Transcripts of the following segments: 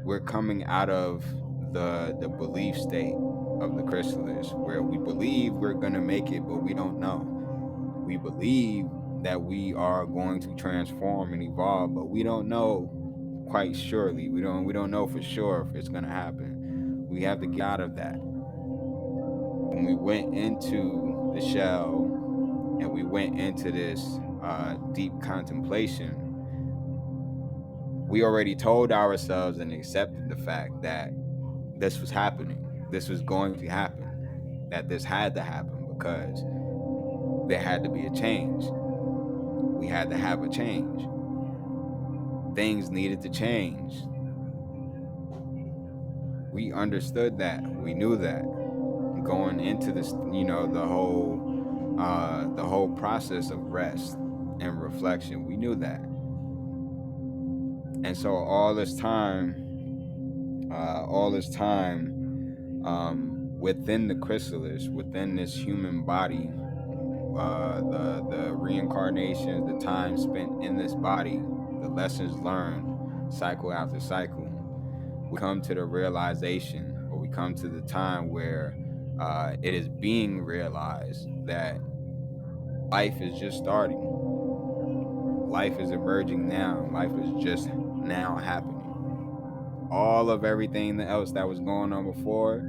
we're coming out of the belief state of the chrysalis, where we believe we're gonna make it, but we don't know. We believe that we are going to transform and evolve, but we don't know quite surely. We don't know for sure if it's gonna happen. We have to get out of that. When we went into the shell and we went into this deep contemplation, we already told ourselves and accepted the fact that this was happening. This was going to happen. That this had to happen because there had to be a change. We had to have a change. Things needed to change. We understood that. We knew that. Going into this, the whole process of rest and reflection, we knew that. And so all this time, within the chrysalis, within this human body, the reincarnations, the time spent in this body, the lessons learned, cycle after cycle, we come to the realization, or we come to the time where it is being realized that life is just starting. Life is emerging now. Life is just now happening. All of everything else that was going on before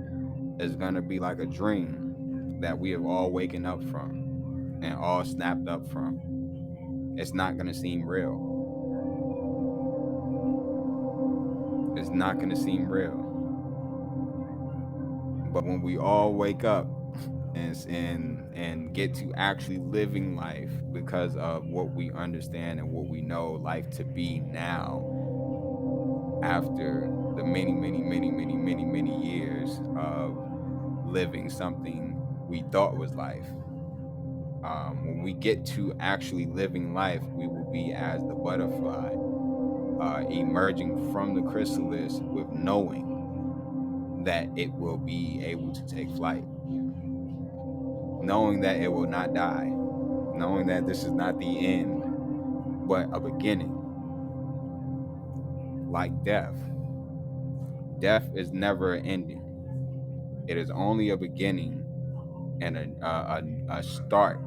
is going to be like a dream that we have all waken up from and all snapped up from. It's not going to seem real. It's not going to seem real. But when we all wake up and get to actually living life because of what we understand and what we know life to be now, after the many years of living something we thought was life, when we get to actually living life, we will be as the butterfly, emerging from the chrysalis with knowing that it will be able to take flight, knowing that it will not die, knowing that this is not the end, but a beginning. Like death. Death is never ending. It is only a beginning and a start.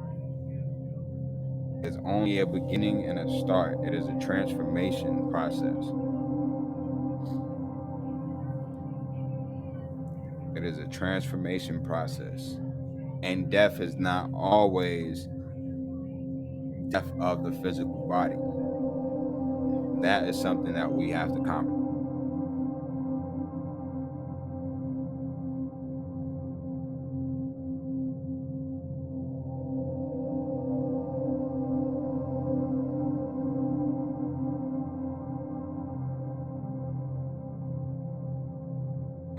It's only a beginning and a start. It is a transformation process. It is a transformation process. And death is not always death of the physical body. That is something that we have to comprehend.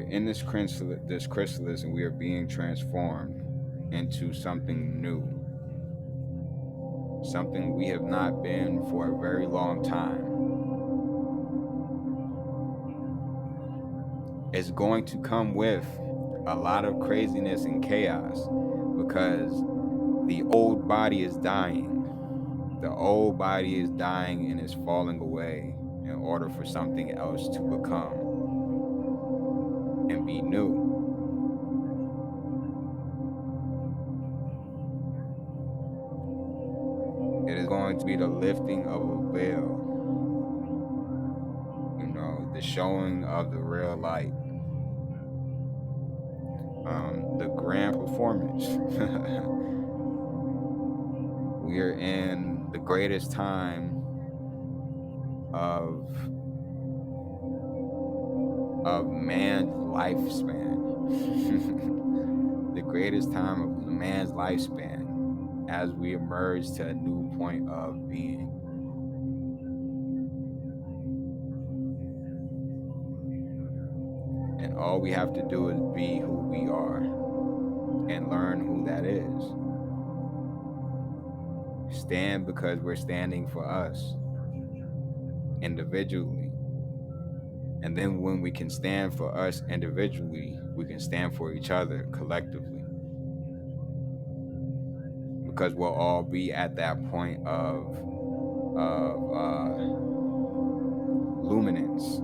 In this chrysalis, and we are being transformed into something new, something we have not been for a very long time. It's going to come with a lot of craziness and chaos because the old body is dying. The old body is dying and is falling away in order for something else to become and be new. It is going to be the lifting of a veil, the showing of the real light, the grand performance. We are in the greatest time of man's lifespan. The greatest time of man's lifespan as we emerge to a new point of being. And all we have to do is be who we are and learn who that is. Stand because we're standing for us individually. And then when we can stand for us individually, we can stand for each other collectively. Because we'll all be at that point of luminance.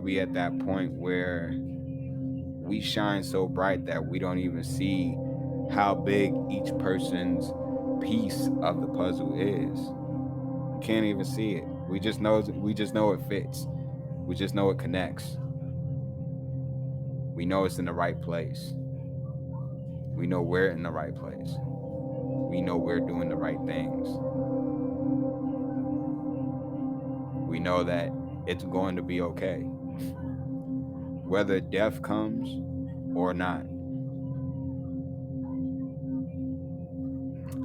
be at that point where we shine so bright that we don't even see how big each person's piece of the puzzle is. Can't even see it. We just know it fits. We just know it connects. We know it's in the right place. We know we're in the right place. We know we're doing the right things. We know that it's going to be okay. Whether death comes or not.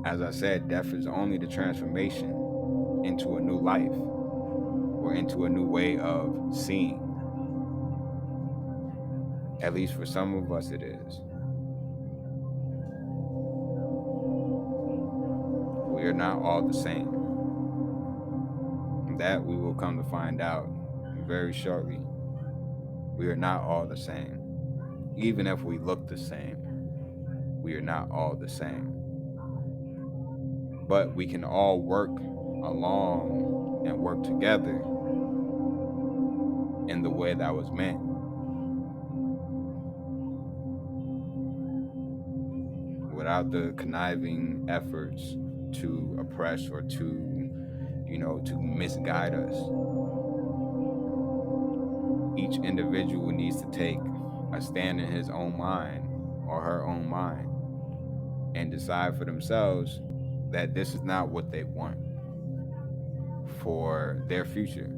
As I said, death is only the transformation into a new life or into a new way of seeing. At least for some of us it is. We are not all the same. That we will come to find out very shortly. We are not all the same. Even if we look the same, we are not all the same. But we can all work along and work together in the way that was meant. Without the conniving efforts to oppress or to misguide us. Each individual needs to take a stand in his own mind or her own mind and decide for themselves that this is not what they want for their future.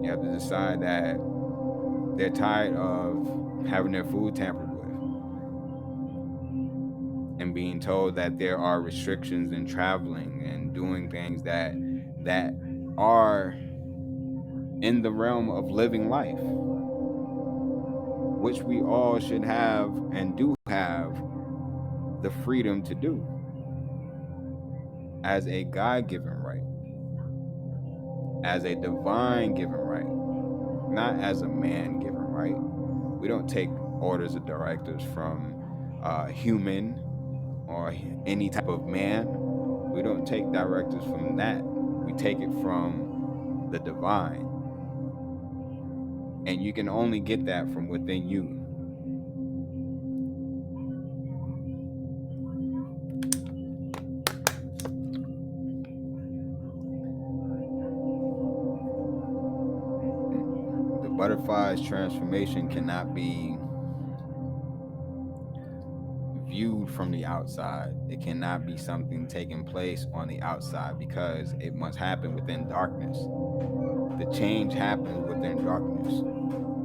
You have to decide that they're tired of having their food tampered with and being told that there are restrictions in traveling and doing things that are in the realm of living life, which we all should have and do have the freedom to do as a God-given right, as a divine-given right, not as a man-given right. We don't take orders or directives from human or any type of man. We don't take directives from that. We take it from the divine. And you can only get that from within you. The butterfly's transformation cannot be viewed from the outside. It cannot be something taking place on the outside because it must happen within darkness. The change happens within darkness.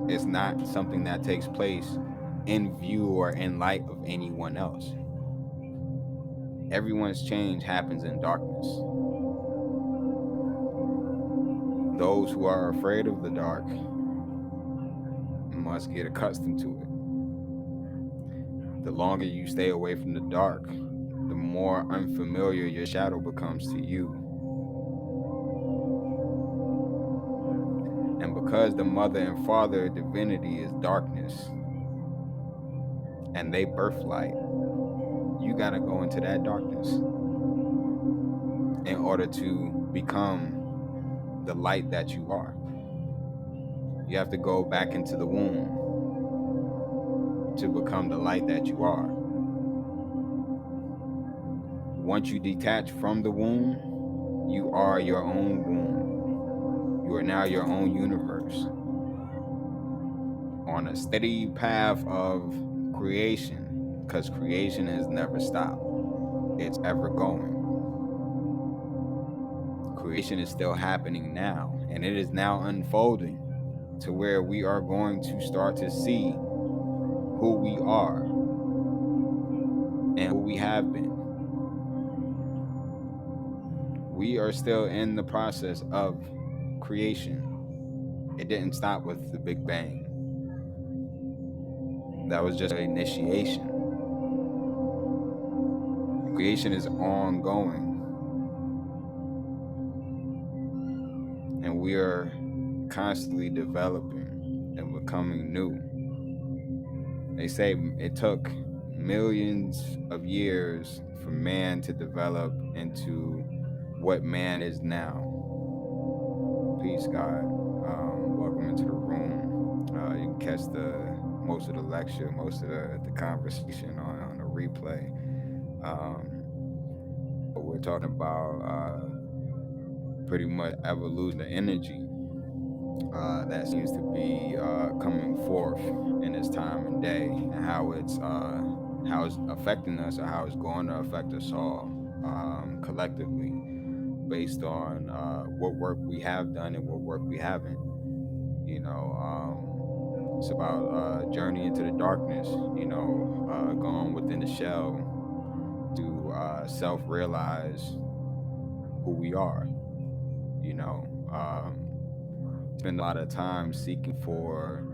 It's not something that takes place in view or in light of anyone else. Everyone's change happens in darkness. Those who are afraid of the dark must get accustomed to it. The longer you stay away from the dark, the more unfamiliar your shadow becomes to you. And because the mother and father divinity is darkness, and they birth light, you gotta go into that darkness in order to become the light that you are. You have to go back into the womb to become the light that you are. Once you detach from the womb, you are your own womb. You are now your own universe on a steady path of creation, because creation has never stopped. It's ever going. Creation is still happening now, and it is now unfolding to where we are going to start to see who we are and who we have been. We are still in the process of creation. It didn't stop with the Big Bang. That was just an initiation. Creation is ongoing. And we are constantly developing and becoming new. They say it took millions of years for man to develop into what man is now. Peace, God. Welcome into the room. You can catch the most of the lecture, most of the conversation on the replay. But we're talking about pretty much evolution, the energy that seems to be coming forth in this time and day, and how it's affecting us, or how it's going to affect us all collectively, based on what work we have done and what work we haven't. It's about journey into the darkness. Going within the shell to self-realize who we are. You know, spend a lot of time seeking for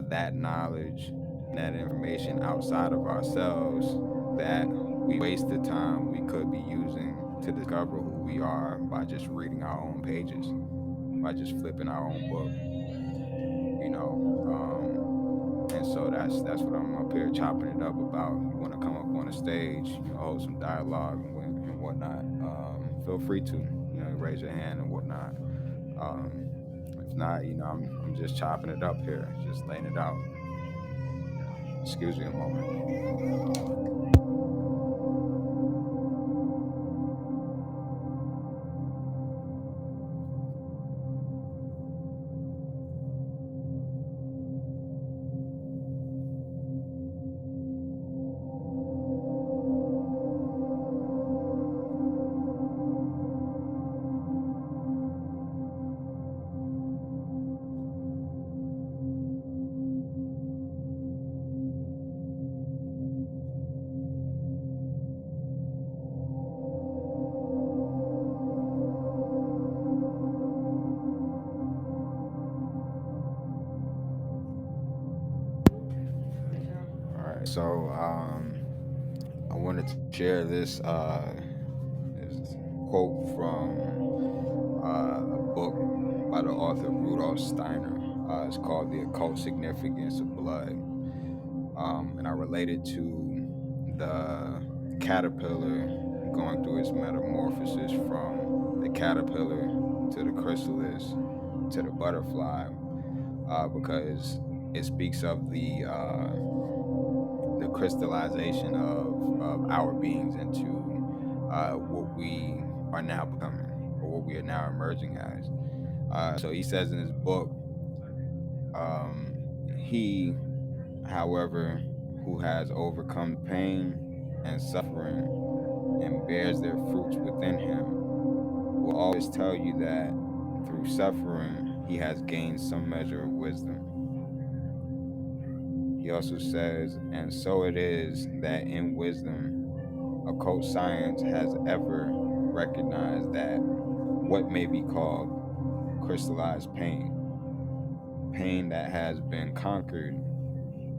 that knowledge and that information outside of ourselves, that we waste the time we could be using to discover who we are by just reading our own pages, by just flipping our own book. You know, and so that's what I'm up here chopping it up about. You want to come up on the stage, hold some dialogue and whatnot. Feel free to, raise your hand and whatnot. Um, if not, I'm just chopping it up here, just laying it out. Excuse me a moment. All right, so I wanted to share this quote from a book by the author Rudolf Steiner. It's called "The Occult Significance of Blood," and I relate it to the caterpillar going through its metamorphosis from the caterpillar to the chrysalis to the butterfly, because it speaks of the crystallization of our beings into what we are now becoming, or what we are now emerging as. So he says in his book, um, he, however, who has overcome pain and suffering and bears their fruits within him, will always tell you that through suffering he has gained some measure of wisdom. He also says, and so it is that in wisdom, occult science has ever recognized that what may be called crystallized pain, pain that has been conquered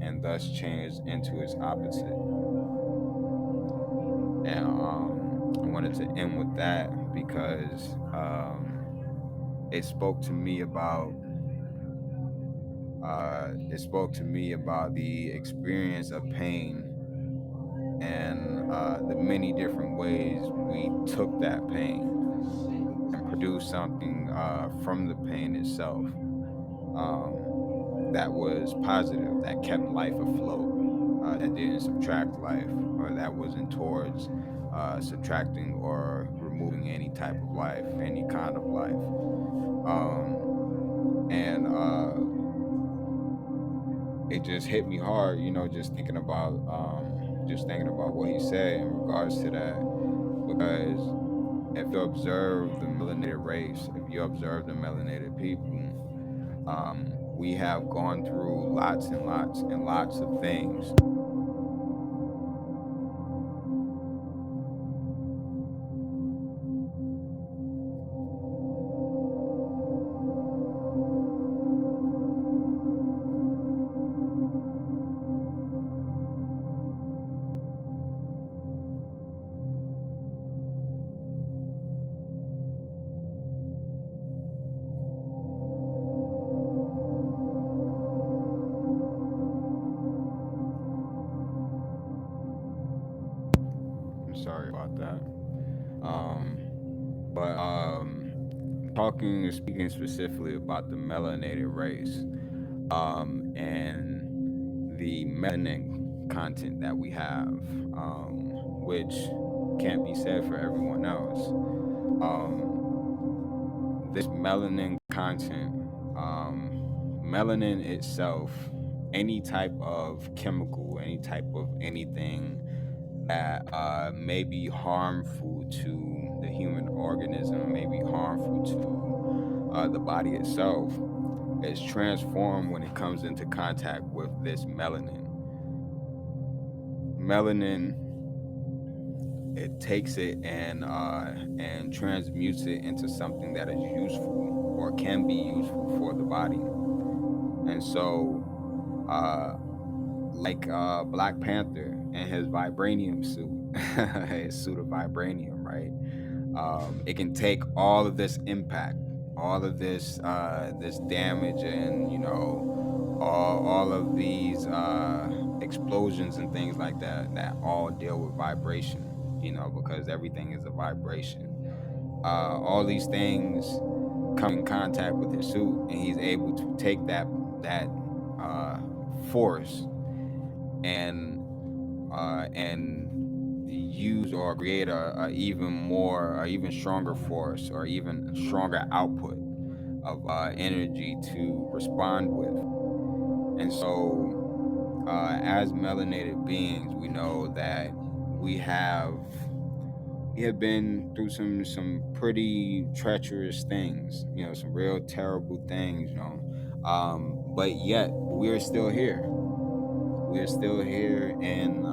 and thus changed into its opposite. And I wanted to end with that because it spoke to me about the experience of pain, and the many different ways we took that pain and produced something from the pain itself, that was positive, that kept life afloat, that didn't subtract life, or that wasn't towards subtracting or removing any type of life, any kind of life. And it just hit me hard, just thinking about what he said in regards to that. Because if you observe the melanated race, if you observe the melanated people, we have gone through lots and lots and lots of things. I'm sorry about that. Um, but talking, speaking specifically about the melanated race, and the melanin content that we have, which can't be said for everyone else. This melanin content, melanin itself, any type of chemical, any type of anything that may be harmful to the human organism, may be harmful to the body itself, is transformed when it comes into contact with this melanin. Melanin, it takes it and transmutes it into something that is useful or can be useful for the body. And so, like Black Panther and his vibranium suit, his suit of vibranium, right? It can take all of this impact, all of this damage, and all of these explosions and things like that, that all deal with vibration, because everything is a vibration. All these things come in contact with his suit, and he's able to take that uh, force and use or create a even more, or even stronger force, or even stronger output of energy to respond with. And so, as melanated beings, we know that we have we have been through some pretty treacherous things, some real terrible things, but yet we're still here. We're still here in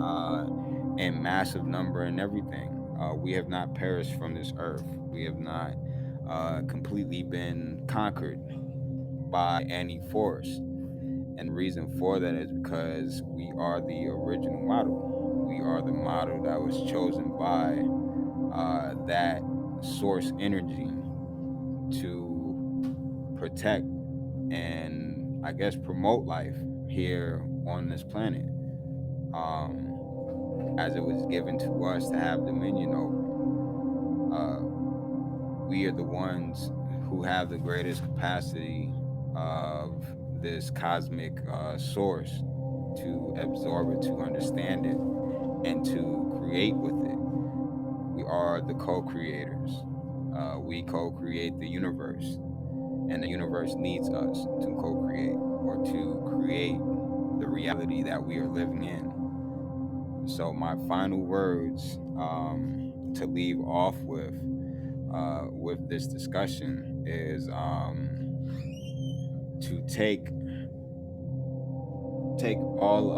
massive number and everything. We have not perished from this earth. We have not completely been conquered by any force. And the reason for that is because we are the original model. We are the model that was chosen by that source energy to protect and, I guess, promote life here on this planet, as it was given to us to have dominion over. We are the ones who have the greatest capacity of this cosmic source to absorb it, to understand it, and to create with it. We are the co-creators. We co-create the universe, and the universe needs us to co-create, or to create the reality that we are living in. So my final words to leave off with this discussion is to take all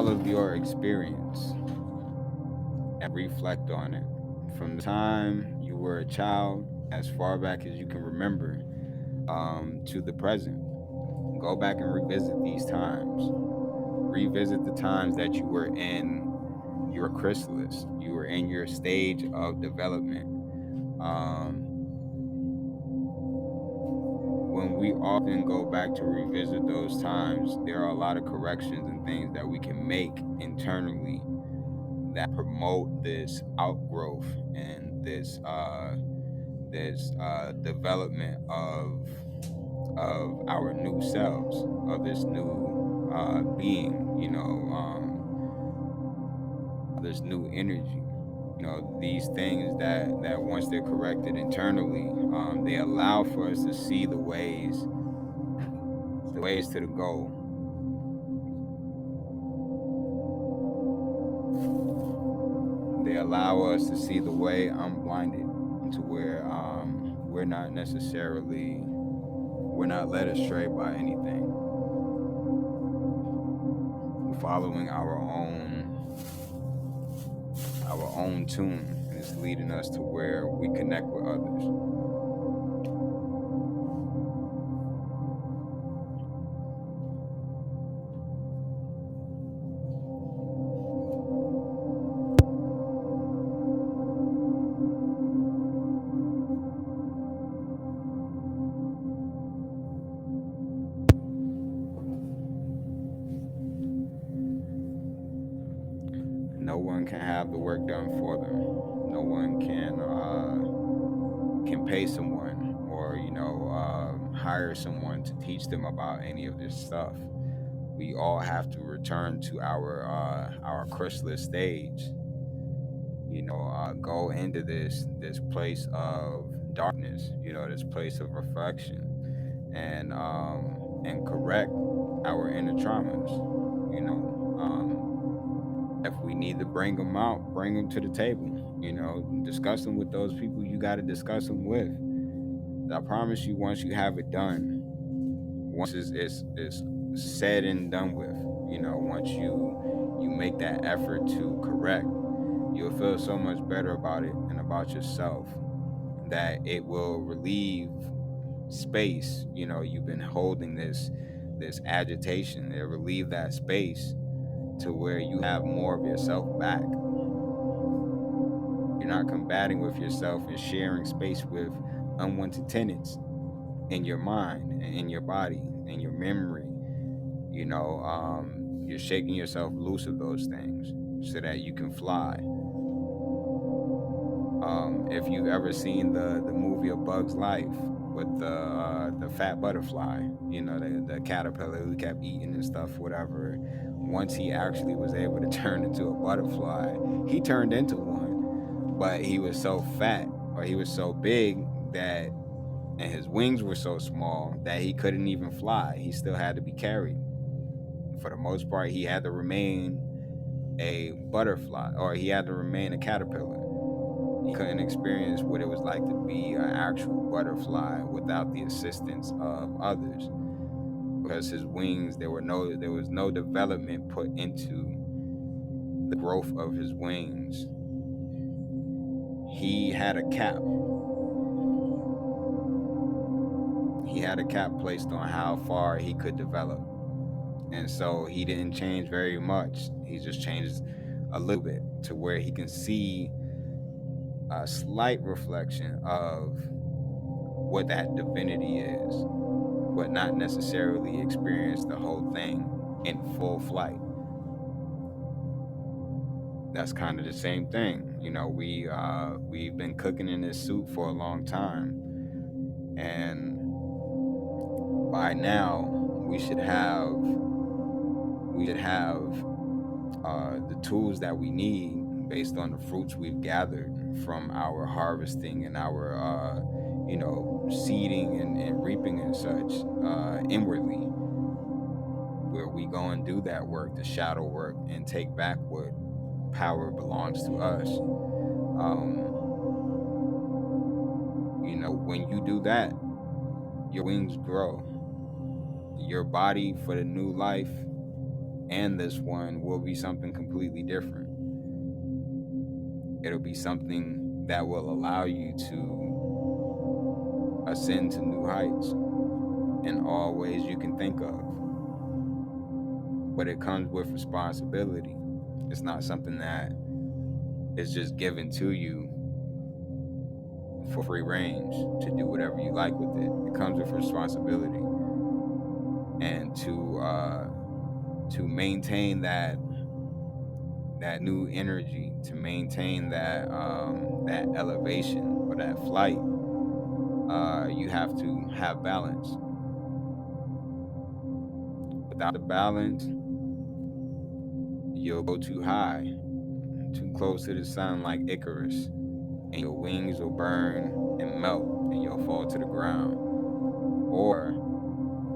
of your experience and reflect on it from the time you were a child, as far back as you can remember, to the present. Go back and revisit these times. Revisit the times that you were in your chrysalis, you were in your stage of development. When we often go back to revisit those times, there are a lot of corrections and things that we can make internally that promote this outgrowth and this development of our new selves, of this new being, this new energy. These things that once they're corrected internally, they allow for us to see the ways to the goal. They allow us to see the way unblinded, to where we're not led astray by anything. We're following our own tune, and it's leading us to where we connect with others. No one can have the work done for them. No one can can pay someone or hire someone to teach them about any of this stuff. We all have to return to our chrysalis stage. Go into this place of darkness. This place of reflection, and correct our inner traumas. If we need to bring them out, bring them to the table. Discuss them with those people you got to discuss them with. I promise you, once you have it done, once it's said and done with, once you make that effort to correct, you'll feel so much better about it and about yourself, that it will relieve space. You've been holding this agitation. It relieve that space to where you have more of yourself back. You're not combating with yourself and sharing space with unwanted tenants in your mind and in your body and your memory. You're shaking yourself loose of those things so that you can fly. If you've ever seen the movie A Bug's Life with the fat butterfly, the caterpillar who kept eating and stuff, whatever. Once he actually was able to turn into a butterfly, he turned into one, but he was so fat, or he was so big, that and his wings were so small that he couldn't even fly. He still had to be carried. For the most part, he had to remain a butterfly, or he had to remain a caterpillar. He couldn't experience what it was like to be an actual butterfly without the assistance of others, because his wings, there was no development put into the growth of his wings. He had a cap. He had a cap placed on how far he could develop. And so he didn't change very much. He just changed a little bit to where he can see a slight reflection of what that divinity is, but not necessarily experience the whole thing in full flight. That's kind of the same thing. We've been cooking in this soup for a long time, and by now we should have the tools that we need based on the fruits we've gathered from our harvesting and our seeding and reaping and such inwardly, where we go and do that work, the shadow work, and take back what power belongs to us. When you do that, your wings grow. Your body for the new life and this one will be something completely different. It'll be something that will allow you to ascend to new heights in all ways you can think of. But it comes with responsibility. It's not something that is just given to you for free range to do whatever you like with it. It comes with responsibility. And to maintain that new energy, to maintain that elevation or that flight, you have to have balance. Without the balance, you'll go too high, too close to the sun like Icarus, and your wings will burn and melt and you'll fall to the ground. Or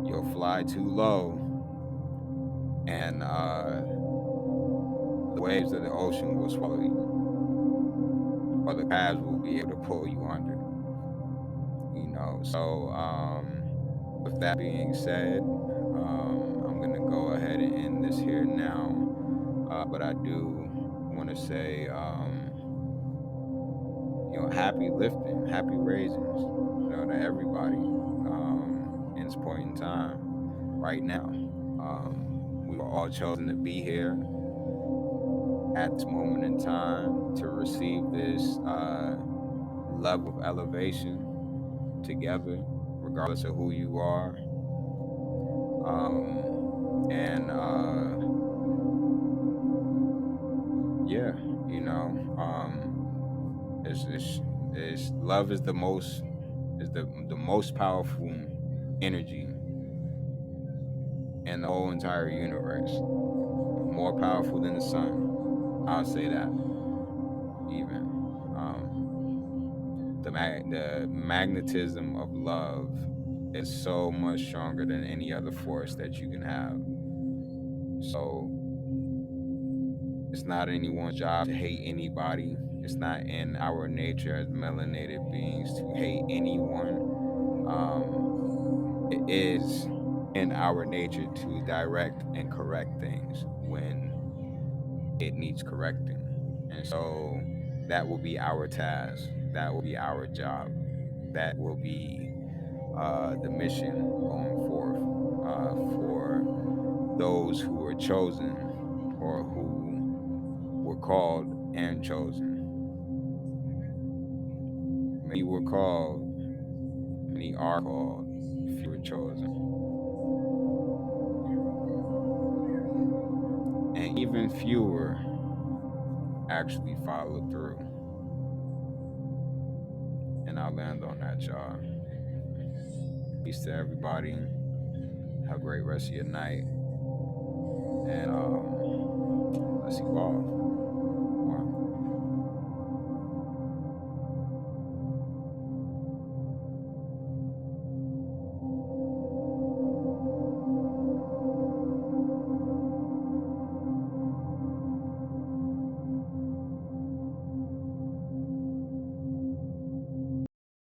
you'll fly too low and the waves of the ocean will swallow you, or the crabs will be able to pull you under. So with that being said, I'm gonna go ahead and end this here now. But I do want to say, happy lifting, happy raisins, to everybody in this point in time, right now. We were all chosen to be here at this moment in time to receive this level of elevation together, regardless of who you are. And yeah, it's Is love is the most powerful energy in the whole entire universe. More powerful than the sun. I'll say that. Even the magnetism of love is so much stronger than any other force that you can have. So it's not anyone's job to hate anybody. It's not in our nature as melanated beings to hate anyone. It is in our nature to direct and correct things when it needs correcting. And so that will be our task. That will be our job. That will be the mission going forth for those who were chosen or who were called and chosen. Many were called, many are called, few were chosen. And even fewer actually followed through. And I'll land on that, y'all. Peace to everybody. Have a great rest of your night. And let's evolve.